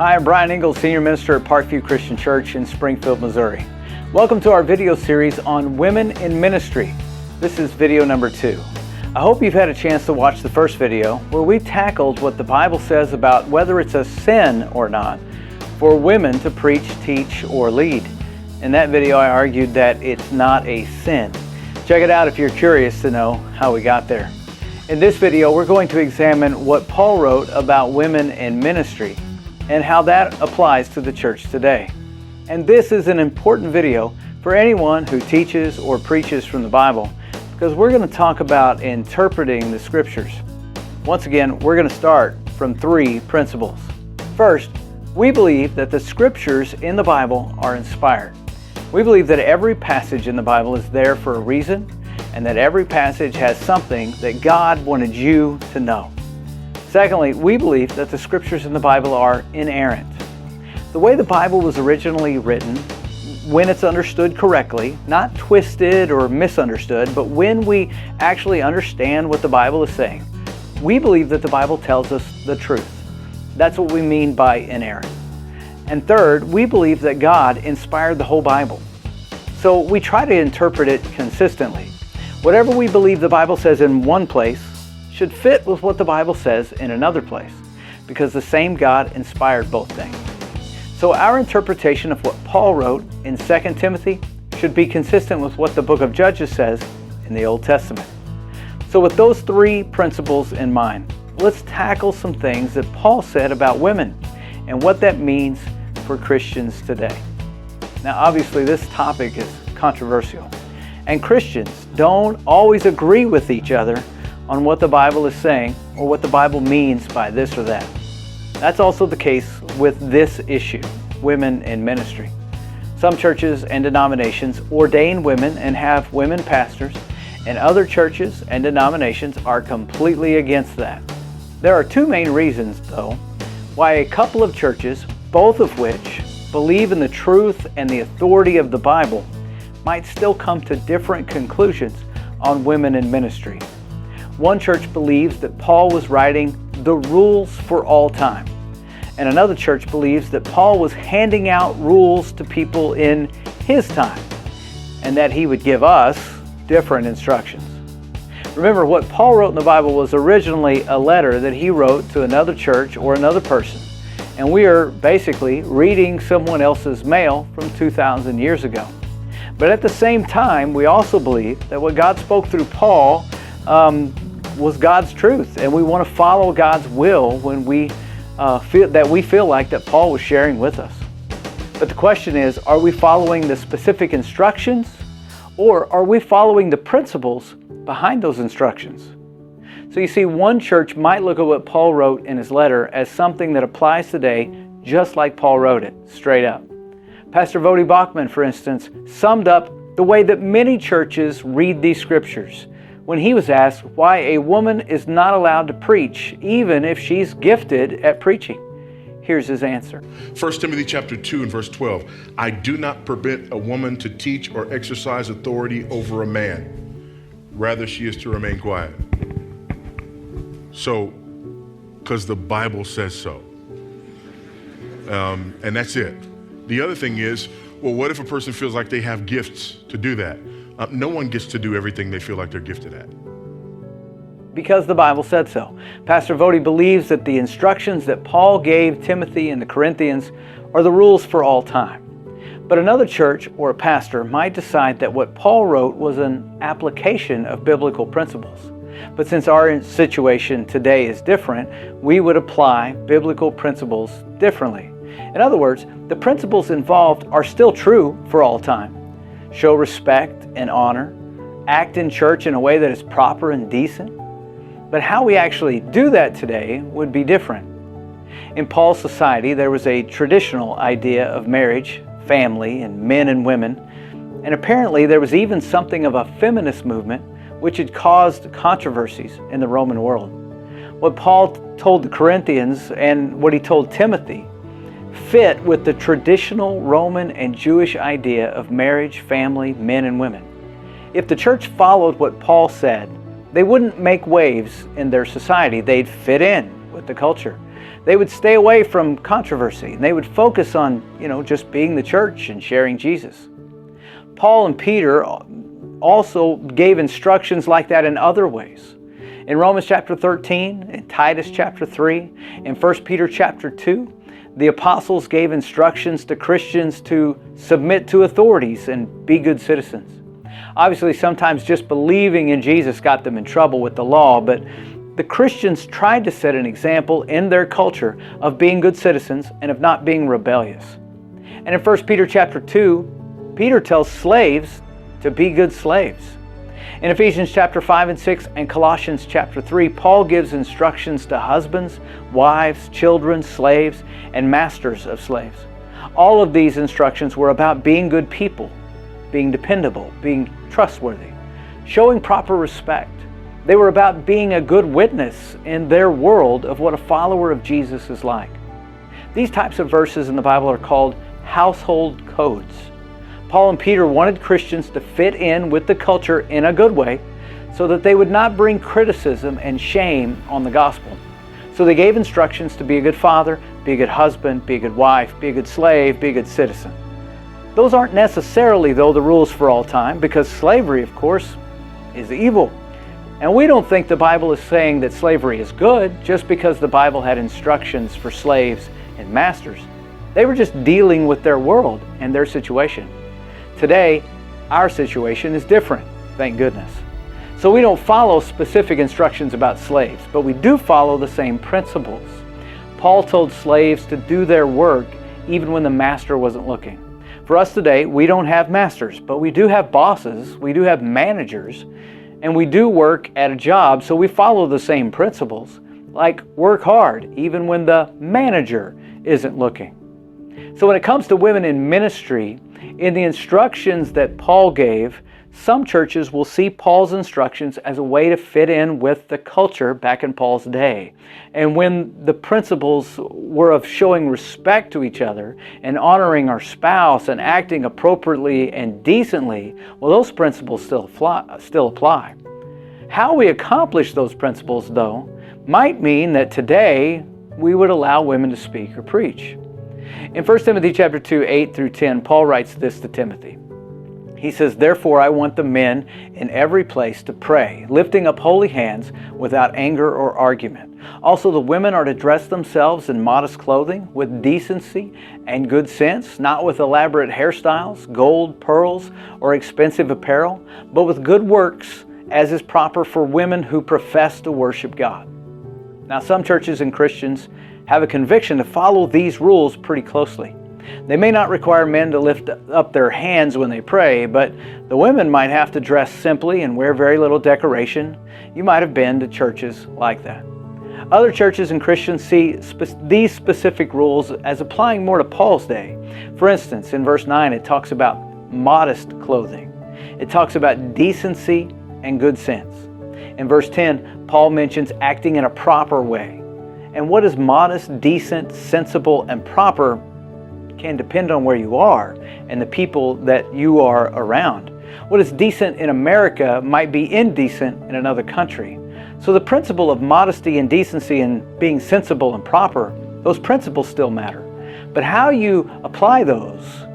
Hi, I'm Brian Ingalls, Senior Minister at Parkview Christian Church in Springfield, Missouri. Welcome to our video series on women in ministry. This is video number 2. I hope you've had a chance to watch the first video where we tackled what the Bible says about whether it's a sin or not for women to preach, teach, or lead. In that video, I argued that it's not a sin. Check it out if you're curious to know how we got there. In this video, we're going to examine what Paul wrote about women in ministry and how that applies to the church today. And this is an important video for anyone who teaches or preaches from the Bible, because we're going to talk about interpreting the scriptures. Once again, we're going to start from 3 principles. First, we believe that the scriptures in the Bible are inspired. We believe that every passage in the Bible is there for a reason, and that every passage has something that God wanted you to know. Secondly, we believe that the scriptures in the Bible are inerrant. The way the Bible was originally written, when it's understood correctly, not twisted or misunderstood, but when we actually understand what the Bible is saying, we believe that the Bible tells us the truth. That's what we mean by inerrant. And third, we believe that God inspired the whole Bible. So we try to interpret it consistently. Whatever we believe the Bible says in one place should fit with what the Bible says in another place, because the same God inspired both things. So our interpretation of what Paul wrote in 2 Timothy should be consistent with what the book of Judges says in the Old Testament. So with those 3 principles in mind, let's tackle some things that Paul said about women and what that means for Christians today. Now, obviously, this topic is controversial, and Christians don't always agree with each other on what the Bible is saying or what the Bible means by this or that. That's also the case with this issue, women in ministry. Some churches and denominations ordain women and have women pastors, and other churches and denominations are completely against that. There are 2 main reasons, though, why a couple of churches, both of which believe in the truth and the authority of the Bible, might still come to different conclusions on women in ministry. One church believes that Paul was writing the rules for all time, and another church believes that Paul was handing out rules to people in his time, and that he would give us different instructions. Remember, what Paul wrote in the Bible was originally a letter that he wrote to another church or another person, and we are basically reading someone else's mail from 2,000 years ago. But at the same time, we also believe that what God spoke through Paul was God's truth, and we want to follow God's will when we feel like that Paul was sharing with us. But the question is, are we following the specific instructions, or are we following the principles behind those instructions? So you see, one church might look at what Paul wrote in his letter as something that applies today just like Paul wrote it, straight up. Pastor Voddie Baucham, for instance, summed up the way that many churches read these scriptures when he was asked why a woman is not allowed to preach, even if she's gifted at preaching. Here's his answer. 1 Timothy chapter 2 and verse 12. I do not permit a woman to teach or exercise authority over a man. Rather, she is to remain quiet. So, because the Bible says so. And that's it. The other thing is, well, what if a person feels like they have gifts to do that? No one gets to do everything they feel like they're gifted at. Because the Bible said so. Pastor Voddie believes that the instructions that Paul gave Timothy and the Corinthians are the rules for all time. But another church or a pastor might decide that what Paul wrote was an application of biblical principles. But since our situation today is different, we would apply biblical principles differently. In other words, the principles involved are still true for all time. Show respect and honor, act in church in a way that is proper and decent. But how we actually do that today would be different. In Paul's society, there was a traditional idea of marriage, family, and men and women, and apparently there was even something of a feminist movement which had caused controversies in the Roman world. What Paul told the Corinthians and what he told Timothy fit with the traditional Roman and Jewish idea of marriage, family, men and women. If the church followed what Paul said, they wouldn't make waves in their society. They'd fit in with the culture. They would stay away from controversy, and they would focus on, just being the church and sharing Jesus. Paul and Peter also gave instructions like that in other ways. In Romans chapter 13, in Titus chapter 3, in 1 Peter chapter 2, the apostles gave instructions to Christians to submit to authorities and be good citizens. Obviously, sometimes just believing in Jesus got them in trouble with the law, but the Christians tried to set an example in their culture of being good citizens and of not being rebellious. And in 1 Peter chapter 2, Peter tells slaves to be good slaves. In Ephesians chapter 5 and 6 and Colossians chapter 3, Paul gives instructions to husbands, wives, children, slaves, and masters of slaves. All of these instructions were about being good people, being dependable, being trustworthy, showing proper respect. They were about being a good witness in their world of what a follower of Jesus is like. These types of verses in the Bible are called household codes. Paul and Peter wanted Christians to fit in with the culture in a good way so that they would not bring criticism and shame on the gospel. So they gave instructions to be a good father, be a good husband, be a good wife, be a good slave, be a good citizen. Those aren't necessarily, though, the rules for all time, because slavery, of course, is evil. And we don't think the Bible is saying that slavery is good just because the Bible had instructions for slaves and masters. They were just dealing with their world and their situation. Today, our situation is different, thank goodness. So we don't follow specific instructions about slaves, but we do follow the same principles. Paul told slaves to do their work even when the master wasn't looking. For us today, we don't have masters, but we do have bosses, we do have managers, and we do work at a job, so we follow the same principles, like work hard even when the manager isn't looking. So when it comes to women in ministry, in the instructions that Paul gave, some churches will see Paul's instructions as a way to fit in with the culture back in Paul's day. And when the principles were of showing respect to each other and honoring our spouse and acting appropriately and decently, well, those principles still apply. How we accomplish those principles, though, might mean that today we would allow women to speak or preach. In 1 Timothy chapter 2, 8 through 10, Paul writes this to Timothy. He says, "Therefore I want the men in every place to pray, lifting up holy hands without anger or argument. Also the women are to dress themselves in modest clothing, with decency and good sense, not with elaborate hairstyles, gold, pearls, or expensive apparel, but with good works, as is proper for women who profess to worship God." Now some churches and Christians have a conviction to follow these rules pretty closely. They may not require men to lift up their hands when they pray, but the women might have to dress simply and wear very little decoration. You might have been to churches like that. Other churches and Christians see these specific rules as applying more to Paul's day. For instance, in verse 9, it talks about modest clothing. It talks about decency and good sense. In verse 10, Paul mentions acting in a proper way. And what is modest, decent, sensible, and proper can depend on where you are and the people that you are around. What is decent in America might be indecent in another country. So the principle of modesty and decency and being sensible and proper, those principles still matter. But how you apply those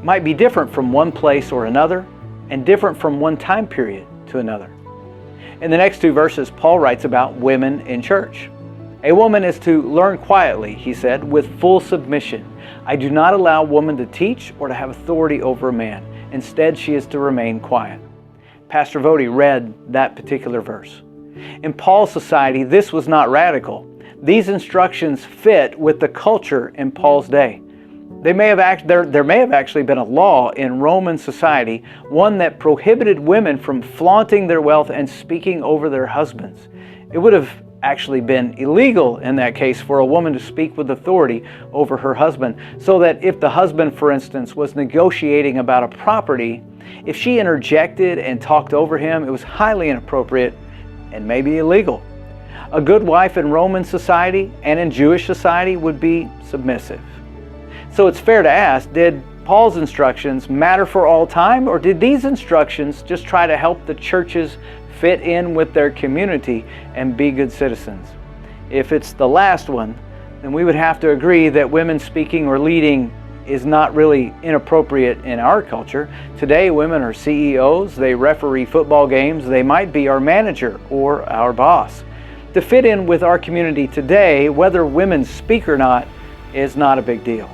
might be different from one place or another and different from one time period to another. In the next two verses, Paul writes about women in church. "A woman is to learn quietly," he said, "with full submission. I do not allow a woman to teach or to have authority over a man. Instead, she is to remain quiet." Pastor Vody read that particular verse. In Paul's society, this was not radical. These instructions fit with the culture in Paul's day. There may have actually been a law in Roman society, one that prohibited women from flaunting their wealth and speaking over their husbands. It would have actually been illegal in that case for a woman to speak with authority over her husband, so that if the husband, for instance, was negotiating about a property, if she interjected and talked over him, it was highly inappropriate and maybe illegal. A good wife in Roman society and in Jewish society would be submissive. So it's fair to ask, did Paul's instructions matter for all time, or did these instructions just try to help the churches fit in with their community and be good citizens? If it's the last one, then we would have to agree that women speaking or leading is not really inappropriate in our culture. Today, women are CEOs, they referee football games, they might be our manager or our boss. To fit in with our community today, whether women speak or not is not a big deal.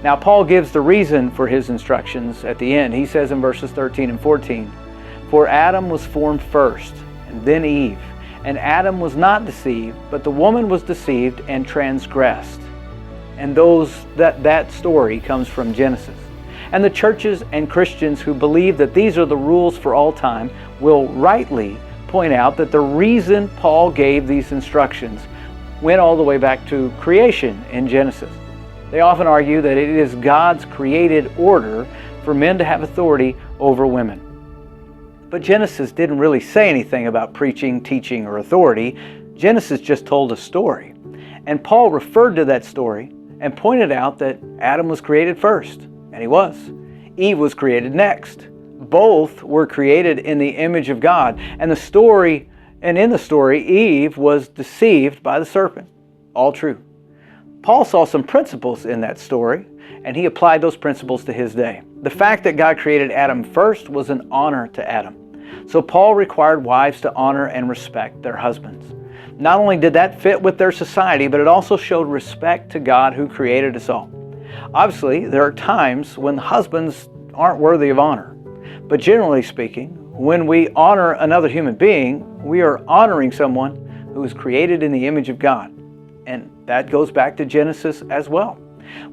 Now, Paul gives the reason for his instructions at the end. He says in verses 13 and 14, "For Adam was formed first, and then Eve. And Adam was not deceived, but the woman was deceived and transgressed." And that story comes from Genesis. And the churches and Christians who believe that these are the rules for all time will rightly point out that the reason Paul gave these instructions went all the way back to creation in Genesis. They often argue that it is God's created order for men to have authority over women. But Genesis didn't really say anything about preaching, teaching, or authority. Genesis just told a story. And Paul referred to that story and pointed out that Adam was created first, and he was. Eve was created next. Both were created in the image of God. And in the story, Eve was deceived by the serpent. All true. Paul saw some principles in that story, and he applied those principles to his day. The fact that God created Adam first was an honor to Adam. So Paul required wives to honor and respect their husbands. Not only did that fit with their society, but it also showed respect to God who created us all. Obviously, there are times when husbands aren't worthy of honor. But generally speaking, when we honor another human being, we are honoring someone who is created in the image of God. And that goes back to Genesis as well.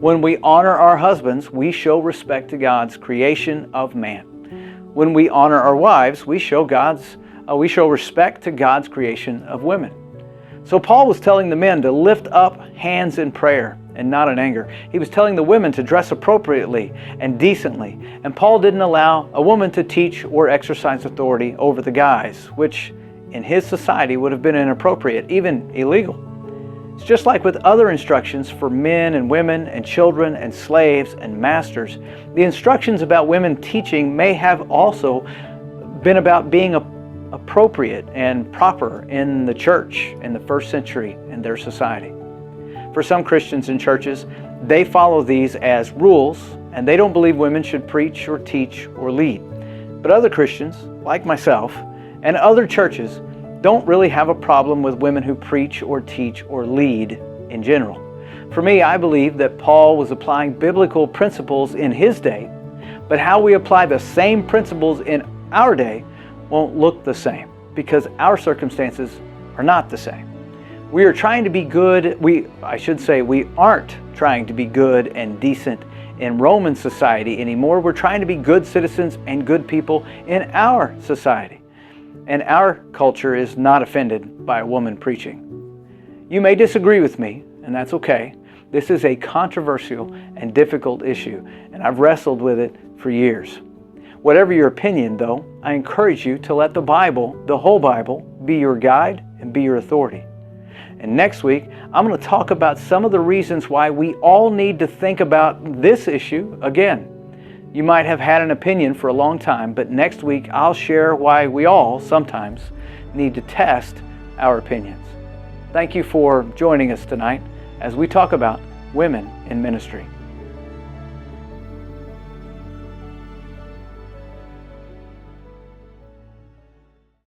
When we honor our husbands, we show respect to God's creation of man. When we honor our wives, we show respect to God's creation of women. So Paul was telling the men to lift up hands in prayer and not in anger. He was telling the women to dress appropriately and decently. And Paul didn't allow a woman to teach or exercise authority over the guys, which in his society would have been inappropriate, even illegal. It's just like with other instructions for men and women and children and slaves and masters. The instructions about women teaching may have also been about being appropriate and proper in the church in the first century in their society. For some Christians and churches, they follow these as rules, and they don't believe women should preach or teach or lead. But other Christians, like myself, and other churches don't really have a problem with women who preach or teach or lead in general. For me, I believe that Paul was applying biblical principles in his day, but how we apply the same principles in our day won't look the same because our circumstances are not the same. We are trying to be good, we aren't trying to be good and decent in Roman society anymore. We're trying to be good citizens and good people in our society. And our culture is not offended by a woman preaching. You may disagree with me, and that's okay. This is a controversial and difficult issue, and I've wrestled with it for years. Whatever your opinion, though, I encourage you to let the Bible, the whole Bible, be your guide and be your authority. And next week, I'm going to talk about some of the reasons why we all need to think about this issue again. You might have had an opinion for a long time, but next week I'll share why we all sometimes need to test our opinions. Thank you for joining us tonight as we talk about women in ministry.